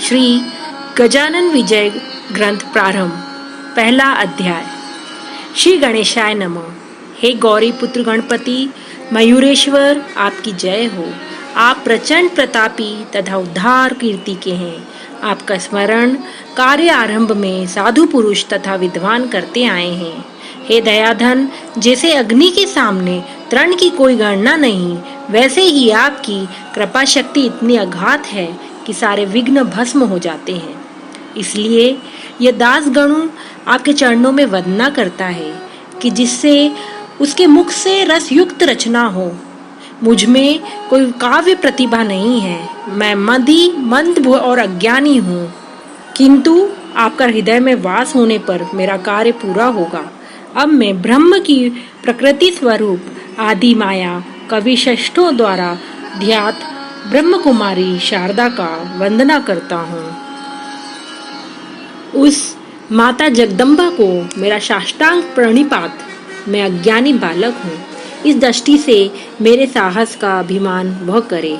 श्री गजानन विजय ग्रंथ प्रारंभ। पहला अध्याय। श्री गणेशाय नमः। हे गौरी पुत्र गणपति मयूरेश्वर, आपकी जय हो। आप प्रचंड प्रतापी तथा उद्धार कीर्ति के हैं। आपका स्मरण कार्य आरंभ में साधु पुरुष तथा विद्वान करते आए हैं। हे दयाधन, जैसे अग्नि के सामने तृण की कोई गणना नहीं, वैसे ही आपकी कृपा शक्ति इतनी अगाध है कि सारे विघ्न भस्म हो जाते हैं। इसलिए यह दास गणु आपके चरणों में वंदना करता है कि जिससे उसके मुख से रस युक्त रचना हो। मुझ में कोई काव्य प्रतिभा नहीं है, मैं मदी मंद और अज्ञानी हूँ, किंतु आपका हृदय में वास होने पर मेरा कार्य पूरा होगा। अब मैं ब्रह्म की प्रकृति स्वरूप आदि माया कवि श्रेष्ठों द्वारा ध्यात ब्रह्म कुमारी शारदा का वंदना करता हूँ। उस माता जगदम्बा को मेरा साष्टांग प्रणिपात। मैं अज्ञानी बालक हूँ, इस दृष्टि से मेरे साहस का अभिमान वह करे।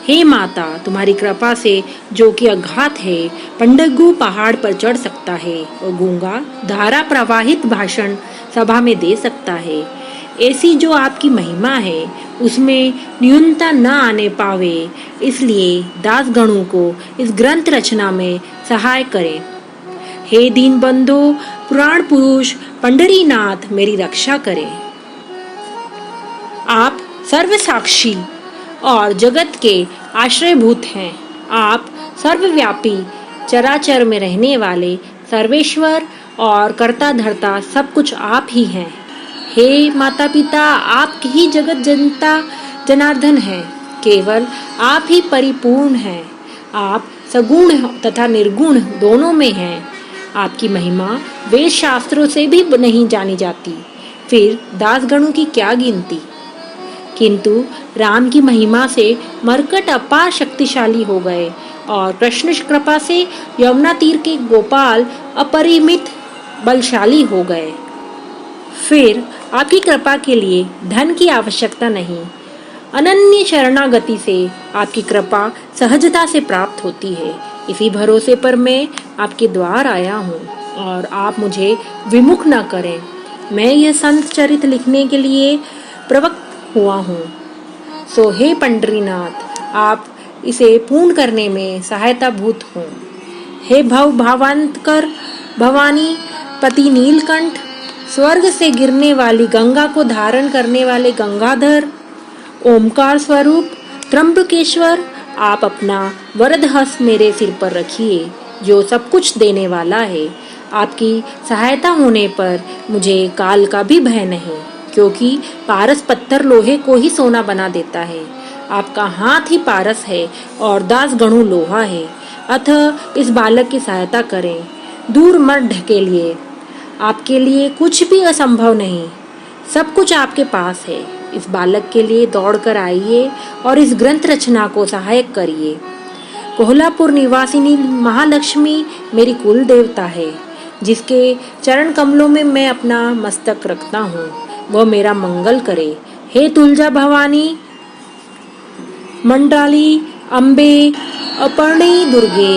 हे माता, तुम्हारी कृपा से जो कि अघात है, पंडगु पहाड़ पर चढ़ सकता है और गूंगा धारा प्रवाहित भाषण सभा में दे सकता है। ऐसी जो आपकी महिमा है उसमें न्यूनता न आने पावे, इसलिए दास गणों को इस ग्रंथ रचना में सहाय करें। हे दीन बंधो पुराण पुरुष पंढरीनाथ, मेरी रक्षा करें। आप सर्वसाक्षी और जगत के आश्रयभूत हैं। आप सर्वव्यापी चराचर में रहने वाले सर्वेश्वर और कर्ता धर्ता सब कुछ आप ही हैं। हे माता पिता, आप ही जगत जनता जनार्दन हैं। केवल आप ही परिपूर्ण हैं। आप सगुण तथा निर्गुण दोनों में हैं। आपकी महिमा वेद शास्त्रों से भी नहीं जानी जाती, फिर दासगणों की क्या गिनती। किंतु राम की महिमा से मरकट अपार शक्तिशाली हो गए और कृष्ण कृपा से यमुना तीर के गोपाल अपरिमित बलशाली हो गए। फिर आपकी कृपा के लिए धन की आवश्यकता नहीं, अनन्य शरणागति से आपकी कृपा सहजता से प्राप्त होती है। इसी भरोसे पर मैं आपके द्वार आया हूँ और आप मुझे विमुख न करें। मैं यह संत चरित लिखने के लिए प्रवृत्त हुआ हूँ। सो हे पंढरीनाथ, आप इसे पूर्ण करने में सहायता भूत हों। हे भव भावांतकर भवानी पति नीलकंठ, स्वर्ग से गिरने वाली गंगा को धारण करने वाले गंगाधर, ओमकार स्वरूप त्र्यंबकेश्वर, आप अपना वरद हस्त मेरे सिर पर रखिए, जो सब कुछ देने वाला है। आपकी सहायता होने पर मुझे काल का भी भय नहीं, क्योंकि पारस पत्थर लोहे को ही सोना बना देता है। आपका हाथ ही पारस है और दास गणु लोहा है। अतः इस बालक की सहायता करें, दूर मत ढकेलिए। आपके लिए कुछ भी असंभव नहीं, सब कुछ आपके पास है। इस बालक के लिए दौड़ कर आइए और इस ग्रंथ रचना को सहायक करिए। कोल्हापुर निवासिनी महालक्ष्मी मेरी कुल देवता है, जिसके चरण कमलों में मैं अपना मस्तक रखता हूँ, वह मेरा मंगल करे। हे तुलजा भवानी, मंडाली अम्बे, अपर्णी दुर्गे,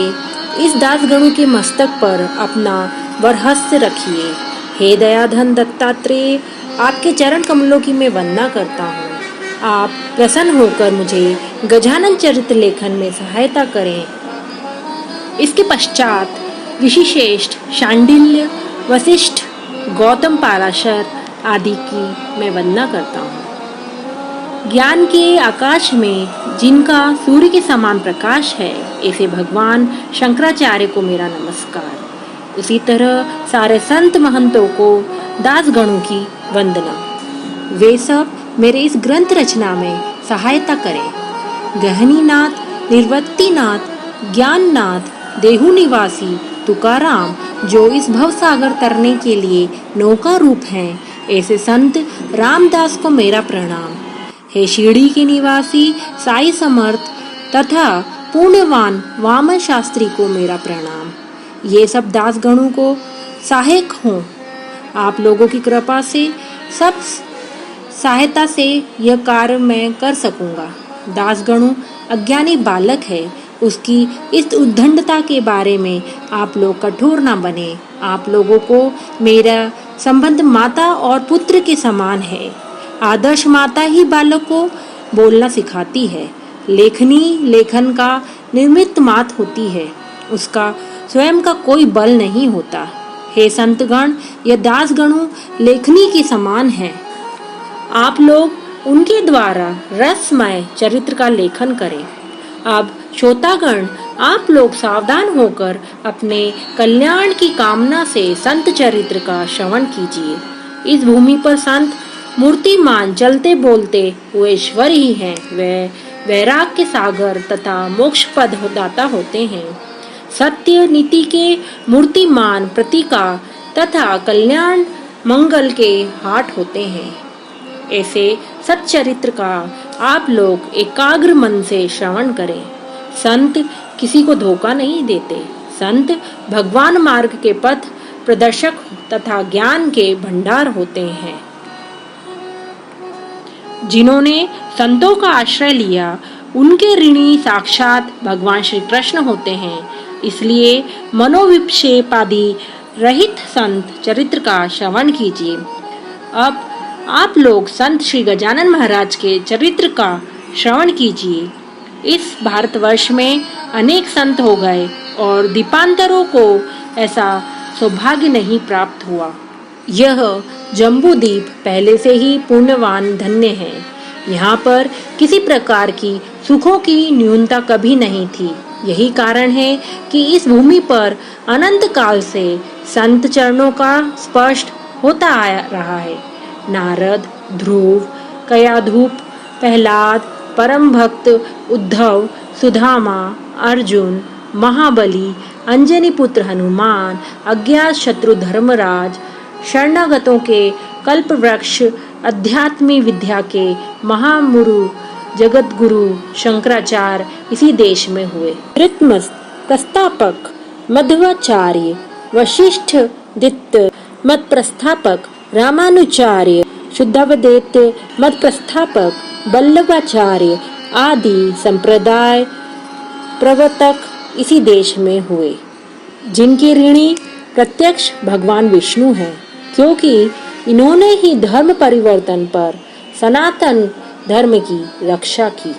इस दासगणु के मस्तक पर अपना वरहस्त रखिए। हे दयाधन दत्तात्रेय, आपके चरण कमलों की मैं वंदना करता हूँ। आप प्रसन्न होकर मुझे गजानन चरित लेखन में सहायता करें। इसके पश्चात ऋषिश्रेष्ठ शांडिल्य, वशिष्ठ, गौतम पाराशर आदि की मैं वंदना करता हूँ। ज्ञान के आकाश में जिनका सूर्य के समान प्रकाश है, ऐसे भगवान शंकराचार्य को मेरा नमस्कार। उसी तरह सारे संत महंतों को दासगणों की वंदना। वे सब मेरे इस ग्रंथ रचना में सहायता करें। गहनीनाथ, निर्वत्तीनाथ, ज्ञाननाथ, देहु निवासी तुकाराम, जो इस भवसागर तरने के लिए नौका रूप हैं, ऐसे संत रामदास को मेरा प्रणाम। हे शिरडी के निवासी साई समर्थ तथा पुण्यवान वामन शास्त्री को मेरा प्रणाम। ये सब दासगणों को सहायक हों। आप लोगों की कृपा से सब सहायता से यह कार्य मैं कर सकूंगा। दासगणु अज्ञानी बालक है, उसकी इस उद्दंडता के बारे में आप लोग कठोर ना बने। आप लोगों को मेरा संबंध माता और पुत्र के समान है। आदर्श माता ही बालक को बोलना सिखाती है। लेखनी लेखन का निर्मित मात होती है, उसका स्वयं का कोई बल नहीं होता। हे संतगण, यह दासगणों लेखनी के समान है। आप लोग उनके द्वारा रसमय चरित्र का लेखन करें। अब श्रोतागण, आप लोग सावधान होकर अपने कल्याण की कामना से संत चरित्र का श्रवण कीजिए। इस भूमि पर संत मूर्तिमान चलते बोलते हुए ईश्वर ही हैं। वे वैराग के सागर तथा मोक्ष पद दाता होते हैं। सत्य नीति के मूर्तिमान प्रतीका तथा कल्याण मंगल के हाट होते हैं। ऐसे सच्चरित्र का आप लोग एकाग्र मन से श्रवण करें। संत किसी को धोखा नहीं देते। संत भगवान मार्ग के पथ प्रदर्शक तथा ज्ञान के भंडार होते हैं। जिन्होंने संतों का आश्रय लिया उनके ऋणी साक्षात भगवान श्री कृष्ण होते हैं। इसलिए मनोविक्षेप आदि रहित संत चरित्र का श्रवण कीजिए। अब आप लोग संत श्री गजानन महाराज के चरित्र का श्रवण कीजिए। इस भारतवर्ष में अनेक संत हो गए और दीपांतरों को ऐसा सौभाग्य नहीं प्राप्त हुआ। यह जम्बूद्वीप पहले से ही पुण्यवान धन्य है। यहाँ पर किसी प्रकार की सुखों की न्यूनता कभी नहीं थी। यही कारण है कि इस भूमि पर अनंत काल से संत चरणों का स्पर्श होता आ रहा है। नारद, ध्रुव, कयाधुप, प्रहलाद, परम भक्त उद्धव, सुदामा, अर्जुन, महाबली, अंजनी पुत्र हनुमान, अज्ञात शत्रु धर्मराज, शरणागतों के कल्प वृक्ष, अध्यात्मी विद्या के महामुरु जगत गुरु शंकराचार्य इसी देश में हुए। प्रस्थापक मध्वाचार्य, वशिष्ठ दित्य मत प्रस्थापक रामानुचार्य, शुद्धवदेत मत प्रस्थापक वल्लभाचार्य आदि संप्रदाय प्रवर्तक इसी देश में हुए, जिनके ऋणी प्रत्यक्ष भगवान विष्णु हैं, क्योंकि इन्होंने ही धर्म परिवर्तन पर सनातन धर्म की रक्षा की।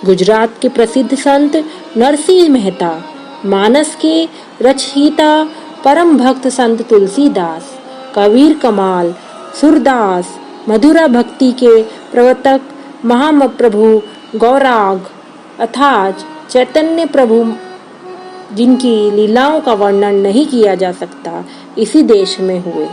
गुजरात के प्रसिद्ध संत नरसिंह मेहता, मानस के रचयिता परम भक्त संत तुलसीदास, कबीर कमाल, सूरदास, मधुरा भक्ति के प्रवर्तक महाप्रभु गौराग अर्थात चैतन्य प्रभु, जिनकी लीलाओं का वर्णन नहीं किया जा सकता, इसी देश में हुए।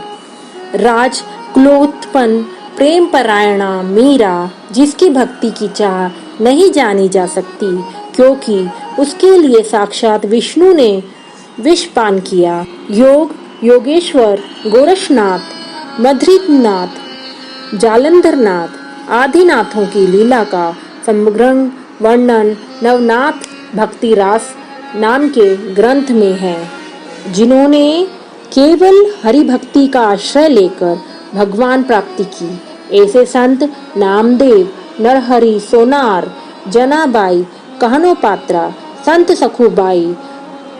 राज कुलोत्पन्न प्रेम परायणा मीरा, जिसकी भक्ति की चाह नहीं जानी जा सकती, क्योंकि उसके लिए साक्षात विष्णु ने विष पान किया। योगेश्वर, गोरखनाथ, मधुरीनाथ, जालंधरनाथ आदि नाथों की लीला का समग्र वर्णन नवनाथ भक्ति रास नाम के ग्रंथ में है। जिन्होंने केवल हरि भक्ति का आश्रय लेकर भगवान प्राप्ति की, ऐसे संत नामदेव, नरहरि सोनार, जनाबाई, कहनोपात्रा, संत सखुबाई,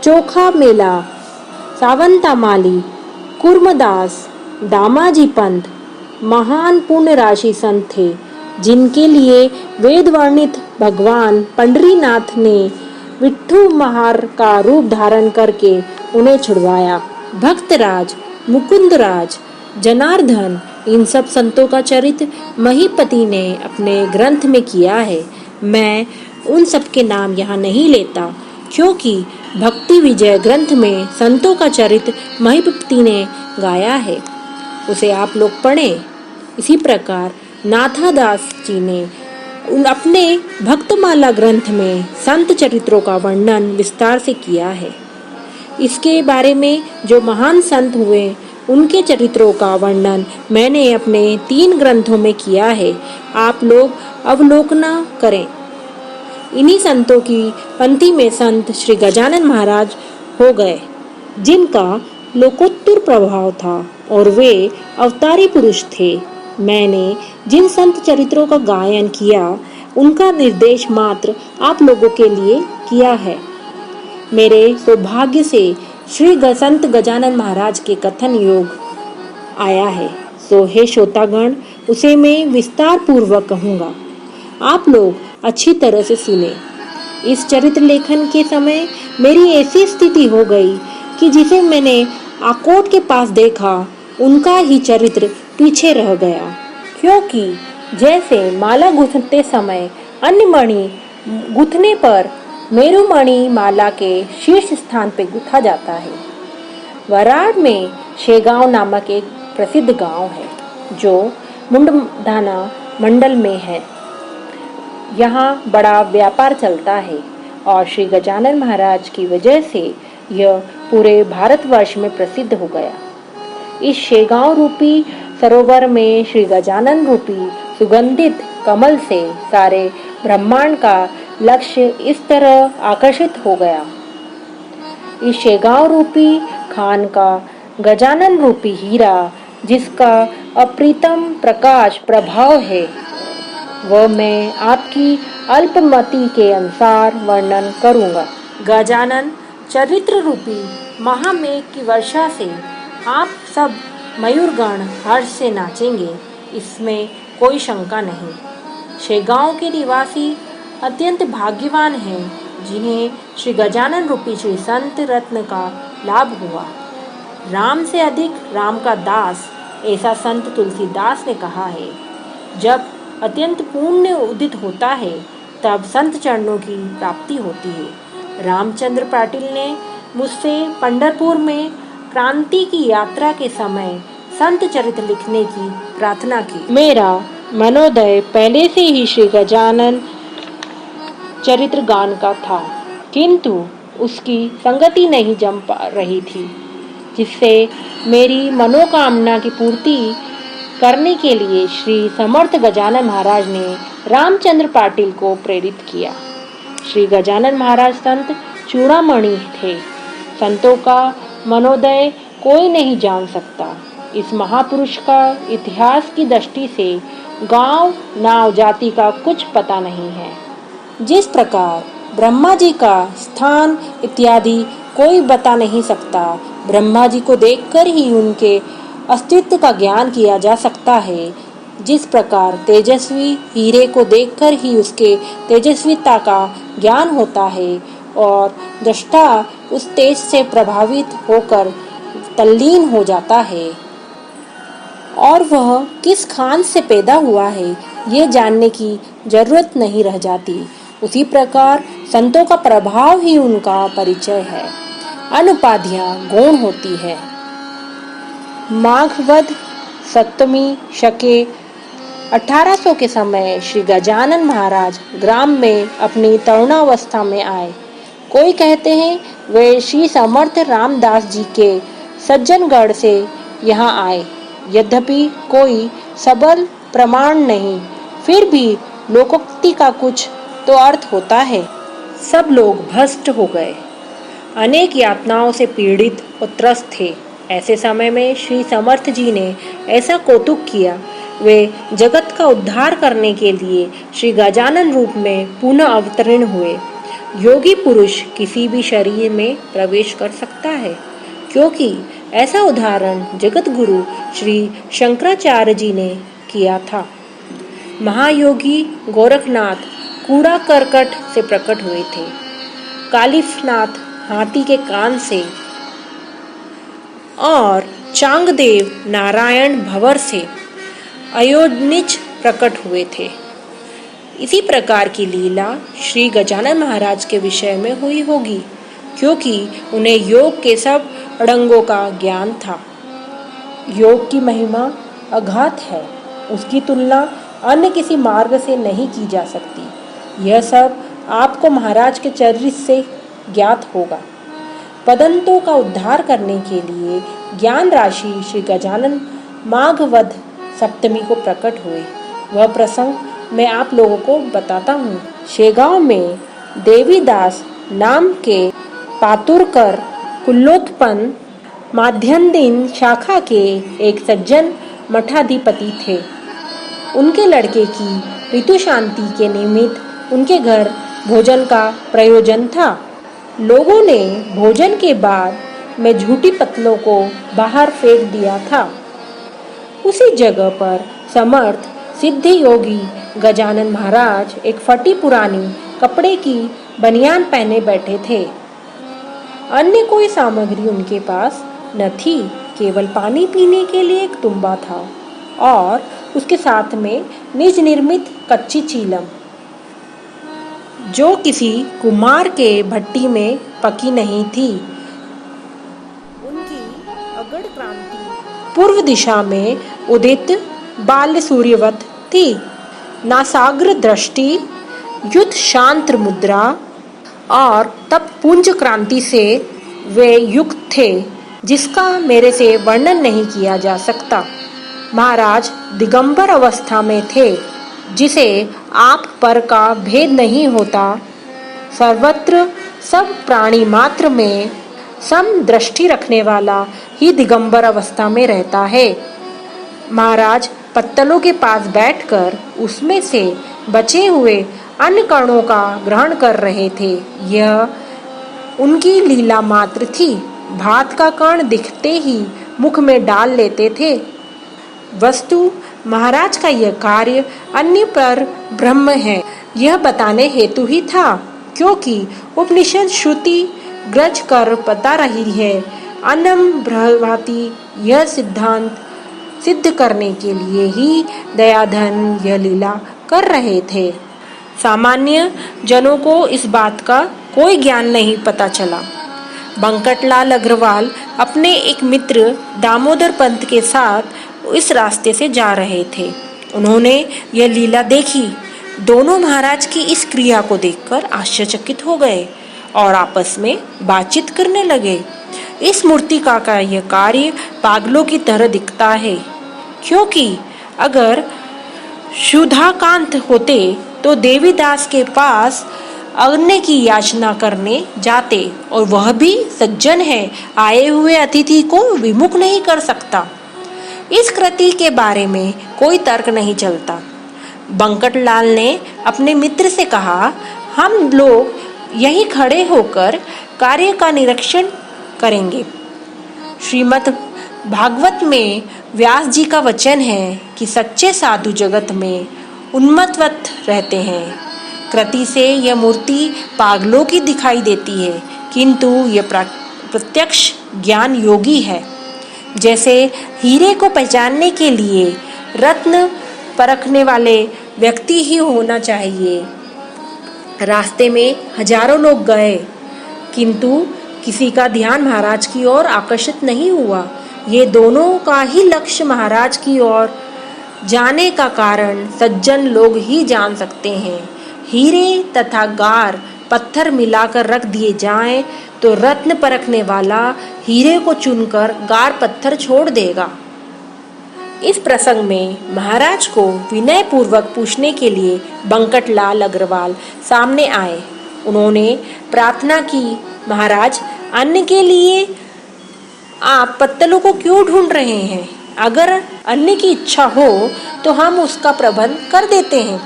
चोखा मेला, सावंतामाली, कुर्मदास, दामाजी पंत महान पुण्य राशि संत थे, जिनके लिए वेद वर्णित भगवान पंडरीनाथ ने विट्ठू महार का रूप धारण करके उन्हें छुड़वाया। भक्तराज, मुकुंदराज, जनार्दन, इन सब संतों का चरित्र महीपति ने अपने ग्रंथ में किया है। मैं उन सब के नाम यहाँ नहीं लेता, क्योंकि भक्ति विजय ग्रंथ में संतों का चरित्र महीपति ने गाया है, उसे आप लोग पढ़ें। इसी प्रकार नाथादास जी ने अपने भक्तमाला ग्रंथ में संत चरित्रों का वर्णन विस्तार से किया है। इसके बारे में जो महान संत हुए उनके चरित्रों का वर्णन मैंने अपने 3 ग्रंथों में किया है, आप लोग अवलोकन करें। इन्हीं संतों की पंक्ति में संत श्री गजानन महाराज हो गए, जिनका लोकोत्तर प्रभाव था और वे अवतारी पुरुष थे। मैंने जिन संत चरित्रों का गायन किया उनका निर्देश मात्र आप लोगों के लिए किया है। मेरे सौभाग्य से श्री संत गजानन महाराज के कथन योग आया है, सो हे श्रोतागण, उसे मैं विस्तार पूर्वक कहूँगा। आप लोग अच्छी तरह से सुने। इस चरित्र लेखन के समय मेरी ऐसी स्थिति हो गई कि जिसे मैंने आकोट के पास देखा, उनका ही चरित्र पीछे रह गया, क्योंकि जैसे माला गूंथते समय अन्य मणि गूंथने पर मेरुमणि माला के शीर्ष स्थान पर गूंथा जाता है। वराड़ में शेगांव नामक एक प्रसिद्ध गांव है जो मुंडधाना मंडल में है। यहाँ बड़ा व्यापार चलता है और श्री गजानन महाराज की वजह से यह पूरे भारतवर्ष में प्रसिद्ध हो गया। इस शेगांव रूपी सरोवर में श्री गजानन रूपी सुगंधित कमल से सारे ब्रह्मांड का लक्ष्य इस तरह आकर्षित हो गया। इस शेगांव रूपी खान का गजानन रूपी हीरा, जिसका अप्रीतम प्रकाश प्रभाव है, वह मैं आपकी अल्पमति के अनुसार वर्णन करूंगा। गजानन चरित्र रूपी महामेघ की वर्षा से आप सब मयूरगण हर्ष से नाचेंगे, इसमें कोई शंका नहीं। शेगांव के निवासी अत्यंत भाग्यवान हैं, जिन्हें श्री गजानन रूपी श्री संत रत्न का लाभ हुआ। राम से अधिक राम का दास, ऐसा संत तुलसीदास ने कहा है। जब अत्यंत पुण्य उदित होता है, तब संत चरणों की प्राप्ति होती है। रामचंद्र पाटिल ने मुझसे पंढरपुर में क्रांति की यात्रा के समय संत चरित्र लिखने की प्रार्थना की। मेरा मनोदय पहले से ही श्री गजानन चरित्र गान का था, किंतु उसकी संगति नहीं जम पा रही थी, जिससे मेरी मनोकामना की पूर्ति करने के लिए श्री समर्थ गजानन महाराज ने रामचंद्र पाटिल को प्रेरित किया। श्री गजानन महाराज संत चूड़ामणि थे। संतों का मनोदय कोई नहीं जान सकता। इस महापुरुष का इतिहास की दृष्टि से गांव नाव जाति का कुछ पता नहीं है। जिस प्रकार ब्रह्मा जी का स्थान इत्यादि कोई बता नहीं सकता, ब्रह्मा जी को देखकर ही उनके अस्तित्व का ज्ञान किया जा सकता है, जिस प्रकार तेजस्वी हीरे को देखकर ही उसके तेजस्विता का ज्ञान होता है और दृष्टा उस तेज से प्रभावित होकर तल्लीन हो जाता है और वह किस खान से पैदा हुआ है, ये जानने की जरूरत नहीं रह जाती। उसी प्रकार संतों का प्रभाव ही उनका परिचय है। अनुपाधियां गौण होती है। माघ वध सप्तमी शके 1800 के समय श्री गजानन महाराज ग्राम में अपनी तरुणावस्था में आए। कोई कहते हैं वे श्री समर्थ रामदास जी के सज्जनगढ़ से यहाँ आए। यद्यपि कोई सबल प्रमाण नहीं, फिर भी लोकोक्ति का कुछ तो अर्थ होता है। सब लोग भ्रष्ट हो गए, अनेक यातनाओं से पीड़ित और त्रस्त थे। ऐसे समय में श्री समर्थ जी ने ऐसा कौतुक किया। वे जगत का उद्धार करने के लिए श्री गजानन रूप में पुनः अवतरण हुए। योगी पुरुष किसी भी शरीर में प्रवेश कर सकता है, क्योंकि ऐसा उदाहरण जगत गुरु श्री शंकराचार्य जी ने किया था। महायोगी गोरखनाथ कूड़ा करकट से प्रकट हुए थे। कालिफनाथ हाथी के कान से और चांगदेव नारायण भंवर से अयोनिज प्रकट हुए थे। इसी प्रकार की लीला श्री गजानन महाराज के विषय में हुई होगी, क्योंकि उन्हें योग के सब अड़ंगों का ज्ञान था। योग की महिमा अगाध है, उसकी तुलना अन्य किसी मार्ग से नहीं की जा सकती। यह सब आपको महाराज के चरित्र से ज्ञात होगा। पदंतों का उद्धार करने के लिए ज्ञान राशि श्री गजानन माघ वध सप्तमी को प्रकट हुए। वह प्रसंग मैं आप लोगों को बताता हूँ। शेगांव में देवीदास नाम के पातुरकर कुलोत्पन्न माध्यन्दिन शाखा के एक सज्जन मठाधिपति थे। उनके लड़के की ऋतु शांति के निमित्त उनके घर भोजन का प्रयोजन था। लोगों ने भोजन के बाद में झूठी पत्तलों को बाहर फेंक दिया था। उसी जगह पर समर्थ सिद्ध योगी गजानन महाराज एक फटी पुरानी कपड़े की बनियान पहने बैठे थे। अन्य कोई सामग्री उनके पास न थी, केवल पानी पीने के लिए एक तुम्बा था और उसके साथ में निज निर्मित कच्ची चीलम, जो किसी कुम्हार के भट्टी में पकी नहीं थी। उनकी अगड़ क्रांति पूर्व दिशा में उदित बाल्य सूर्यवत थी। नासाग्र दृष्टि, युद्ध शांत मुद्रा और तब पुंज क्रांति से वे युक्त थे, जिसका मेरे से वर्णन नहीं किया जा सकता। महाराज दिगंबर अवस्था में थे, जिसे आप पर का भेद नहीं होता। सर्वत्र सब प्राणी मात्र में सम दृष्टि रखने वाला ही दिगंबर अवस्था में रहता है। महाराज पत्तलों के पास बैठकर उसमें से बचे हुए अन्य कणों का ग्रहण कर रहे थे। यह उनकी लीला मात्र थी। भात का कण दिखते ही मुख में डाल लेते थे। वस्तु महाराज का यह कार्य अन्य पर ब्रह्म है, यह बताने हेतु ही था, क्योंकि उपनिषद श्रुति ग्रज कर बता रही है। अन्नम ब्रह्मभाति यह सिद्धांत सिद्ध करने के लिए ही दयाधन यह लीला कर रहे थे। सामान्य जनों को इस बात का कोई ज्ञान नहीं पता चला। बंकटलाल अग्रवाल अपने एक मित्र दामोदर पंत के साथ इस रास्ते से जा रहे थे। उन्होंने यह लीला देखी। दोनों महाराज की इस क्रिया को देखकर आश्चर्यचकित हो गए और आपस में बातचीत करने लगे। इस मूर्तिका का यह कार्य पागलों की तरह दिखता है, क्योंकि अगर सुधाकांत होते तो देवीदास के पास अग्नि की याचना करने जाते, और वह भी सज्जन है, आए हुए अतिथि को विमुख नहीं कर सकता। इस कृति के बारे में कोई तर्क नहीं चलता। बंकटलाल ने अपने मित्र से कहा, हम लोग यहीं खड़े होकर कार्य का निरीक्षण करेंगे। श्रीमद् भागवत में व्यास जी का वचन है कि सच्चे साधु जगत में उन्मत्तवत रहते हैं। कृति से यह मूर्ति पागलों की दिखाई देती है, किंतु यह प्रत्यक्ष ज्ञान योगी है। जैसे हीरे को पहचानने के लिए रत्न परखने वाले व्यक्ति ही होना चाहिए। रास्ते में हजारों लोग गए, किंतु किसी का ध्यान महाराज की ओर आकर्षित नहीं हुआ। ये दोनों का ही लक्ष्य महाराज की ओर जाने का कारण सज्जन लोग ही जान सकते हैं। हीरे तथा गार पत्थर मिलाकर रख दिए जाएं तो रत्न परखने वाला हीरे को चुनकर गार पत्थर छोड़ देगा। इस प्रसंग में महाराज को विनय पूर्वक पूछने के लिए बंकटलाल अग्रवाल सामने आए। उन्होंने प्रार्थना की, महाराज, अन्न के लिए आप पत्तलों को क्यों ढूंढ रहे हैं? अगर अन्न की इच्छा हो तो हम उसका प्रबंध कर देते हैं।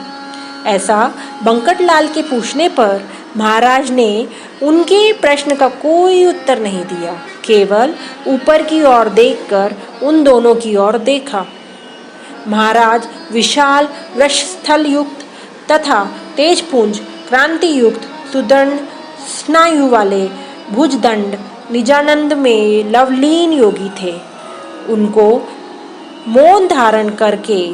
ऐसा बंकटलाल के पूछने पर महाराज ने उनके प्रश्न का कोई उत्तर नहीं दिया, केवल ऊपर की ओर देखकर उन दोनों की ओर देखा। महाराज विशाल वृषस्थल युक्त तथा तेजपुंज क्रांति युक्त सुदृढ़ स्नायु वाले भुजदंड निजानंद में लवलीन योगी थे। उनको मौन धारण करके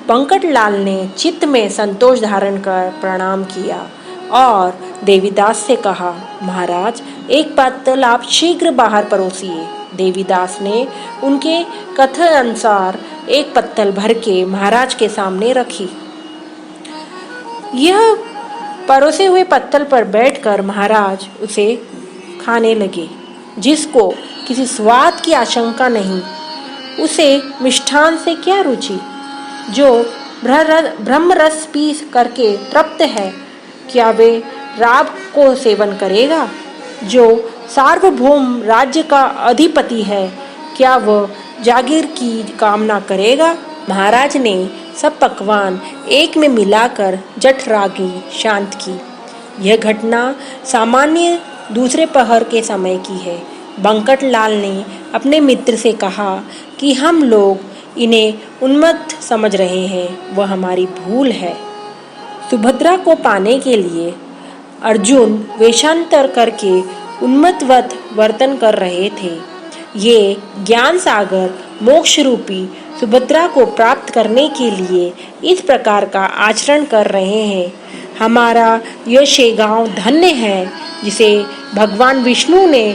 बंकटलाल ने चित्त में संतोष धारण कर प्रणाम किया और देवीदास से कहा, महाराज, एक पत्तल आप शीघ्र बाहर परोसिए। देवीदास ने उनके कथन अनुसार एक पत्तल भर के महाराज के सामने रखी। यह परोसे हुए पत्तल पर बैठकर महाराज उसे खाने लगे, जिसको किसी स्वाद की आशंका नहीं। उसे मिष्ठान से क्या रुचि? जो ब्रह्म रस पी करके तृप्त है, क्या वे राब को सेवन करेगा? जो सार्वभौम राज्य का अधिपति है, क्या वह जागीर की कामना करेगा? महाराज ने सब पकवान एक में मिलाकर जठराग्नि शांत की। यह घटना सामान्य दूसरे पहर के समय की है। बंकट लाल ने अपने मित्र से कहा कि हम लोग इन्हें उन्मत्त समझ रहे हैं, वह हमारी भूल है। सुभद्रा को पाने के लिए अर्जुन वेषांतर करके उन्मत्तवत वर्तन कर रहे थे। ये ज्ञान सागर मोक्ष रूपी सुभद्रा को प्राप्त करने के लिए इस प्रकार का आचरण कर रहे हैं। हमारा यह शेगांव धन्य है जिसे भगवान विष्णु ने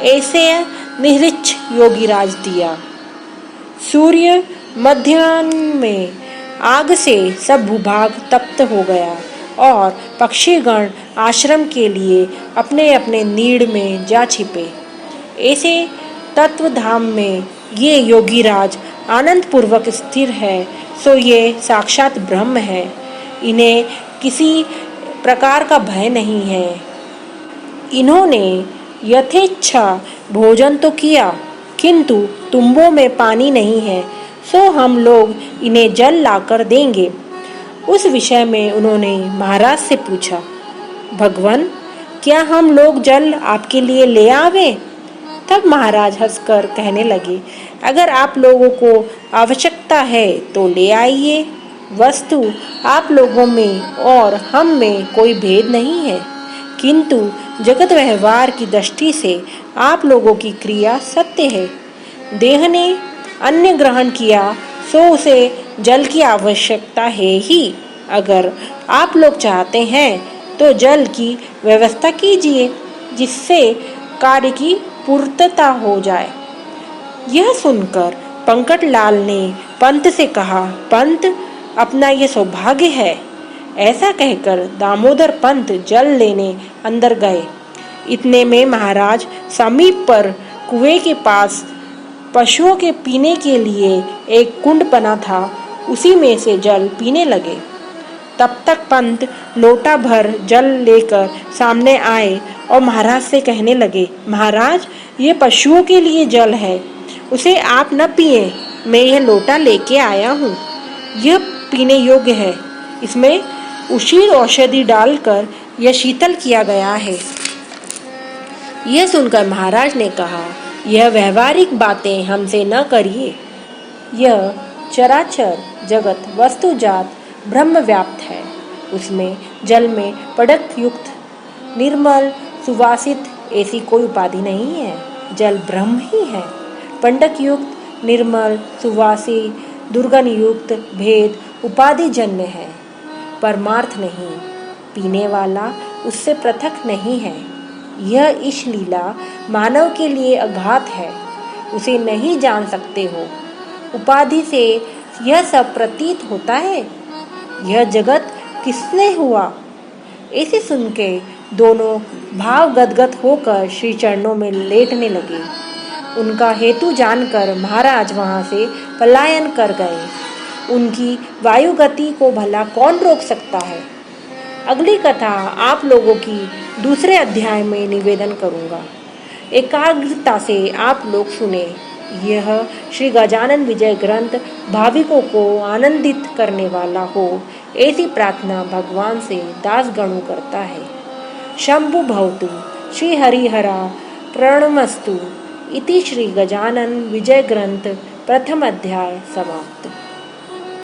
ऐसे निरीच्छ योगीराज दिया। सूर्य मध्याह्न में आग से सब भूभाग तप्त हो गया और पक्षीगण आश्रम के लिए अपने अपने नीड़ में जा छिपे। ऐसे तत्वधाम में ये योगीराज आनंद पूर्वक स्थिर है, सो ये साक्षात ब्रह्म है। इन्हें किसी प्रकार का भय नहीं है। इन्होंने यथेच्छा भोजन तो किया, किंतु तुम्बों में पानी नहीं है, सो हम लोग इन्हें जल लाकर देंगे। उस विषय में उन्होंने महाराज से पूछा, भगवान, क्या हम लोग जल आपके लिए ले आवें? तब महाराज हंसकर कहने लगे, अगर आप लोगों को आवश्यकता है तो ले आइए। वस्तु आप लोगों में और हम में कोई भेद नहीं है, किंतु जगत व्यवहार की दृष्टि से आप लोगों की क्रिया सत्य है। देह ने अन्न ग्रहण किया सो उसे जल की आवश्यकता है ही। अगर आप लोग चाहते हैं तो जल की व्यवस्था कीजिए, जिससे कार्य की पूर्तता हो जाए। यह सुनकर पंकट लाल ने पंत से कहा, पंत, अपना यह सौभाग्य है। ऐसा कहकर दामोदर पंत जल लेने अंदर गए। इतने में महाराज समीप पर कुएं के पास पशुओं के पीने के लिए एक कुंड बना था, उसी में से जल पीने लगे। तब तक पंत लोटा भर जल लेकर सामने आए और महाराज से कहने लगे, महाराज, ये पशुओं के लिए जल है, उसे आप न पिए। मैं यह लोटा लेके आया हूँ, यह पीने योग्य है। इसमें उशीर औषधि डालकर यह शीतल किया गया है। यह सुनकर महाराज ने कहा, यह व्यवहारिक बातें हमसे न करिए। यह चराचर जगत वस्तुजात ब्रह्म व्याप्त है। उसमें जल में पड़क युक्त निर्मल सुवासित ऐसी कोई उपाधि नहीं है। जल ब्रह्म ही है। पंडक युक्त निर्मल सुवासी दुर्गन युक्त भेद उपाधि जन्य है, परमार्थ नहीं। पीने वाला उससे पृथक नहीं है। यह ईश लीला मानव के लिए अघात है, उसे नहीं जान सकते हो। उपाधि से यह सब प्रतीत होता है। यह जगत किसने हुआ? ऐसे सुन के दोनों भाव गदगद होकर श्री चरणों में लेटने लगे। उनका हेतु जानकर महाराज वहां से पलायन कर गए। उनकी वायु गति को भला कौन रोक सकता है? अगली कथा आप लोगों की दूसरे अध्याय में निवेदन करूंगा। एकाग्रता से आप लोग सुने। यह श्री गजानन विजय ग्रंथ भाविकों को आनंदित करने वाला हो, ऐसी प्रार्थना भगवान से दास गणु करता है। शंभु भवतु श्री हरिहरा प्रणमस्तु इति श्री गजानन विजय ग्रंथ प्रथम अध्याय समाप्त।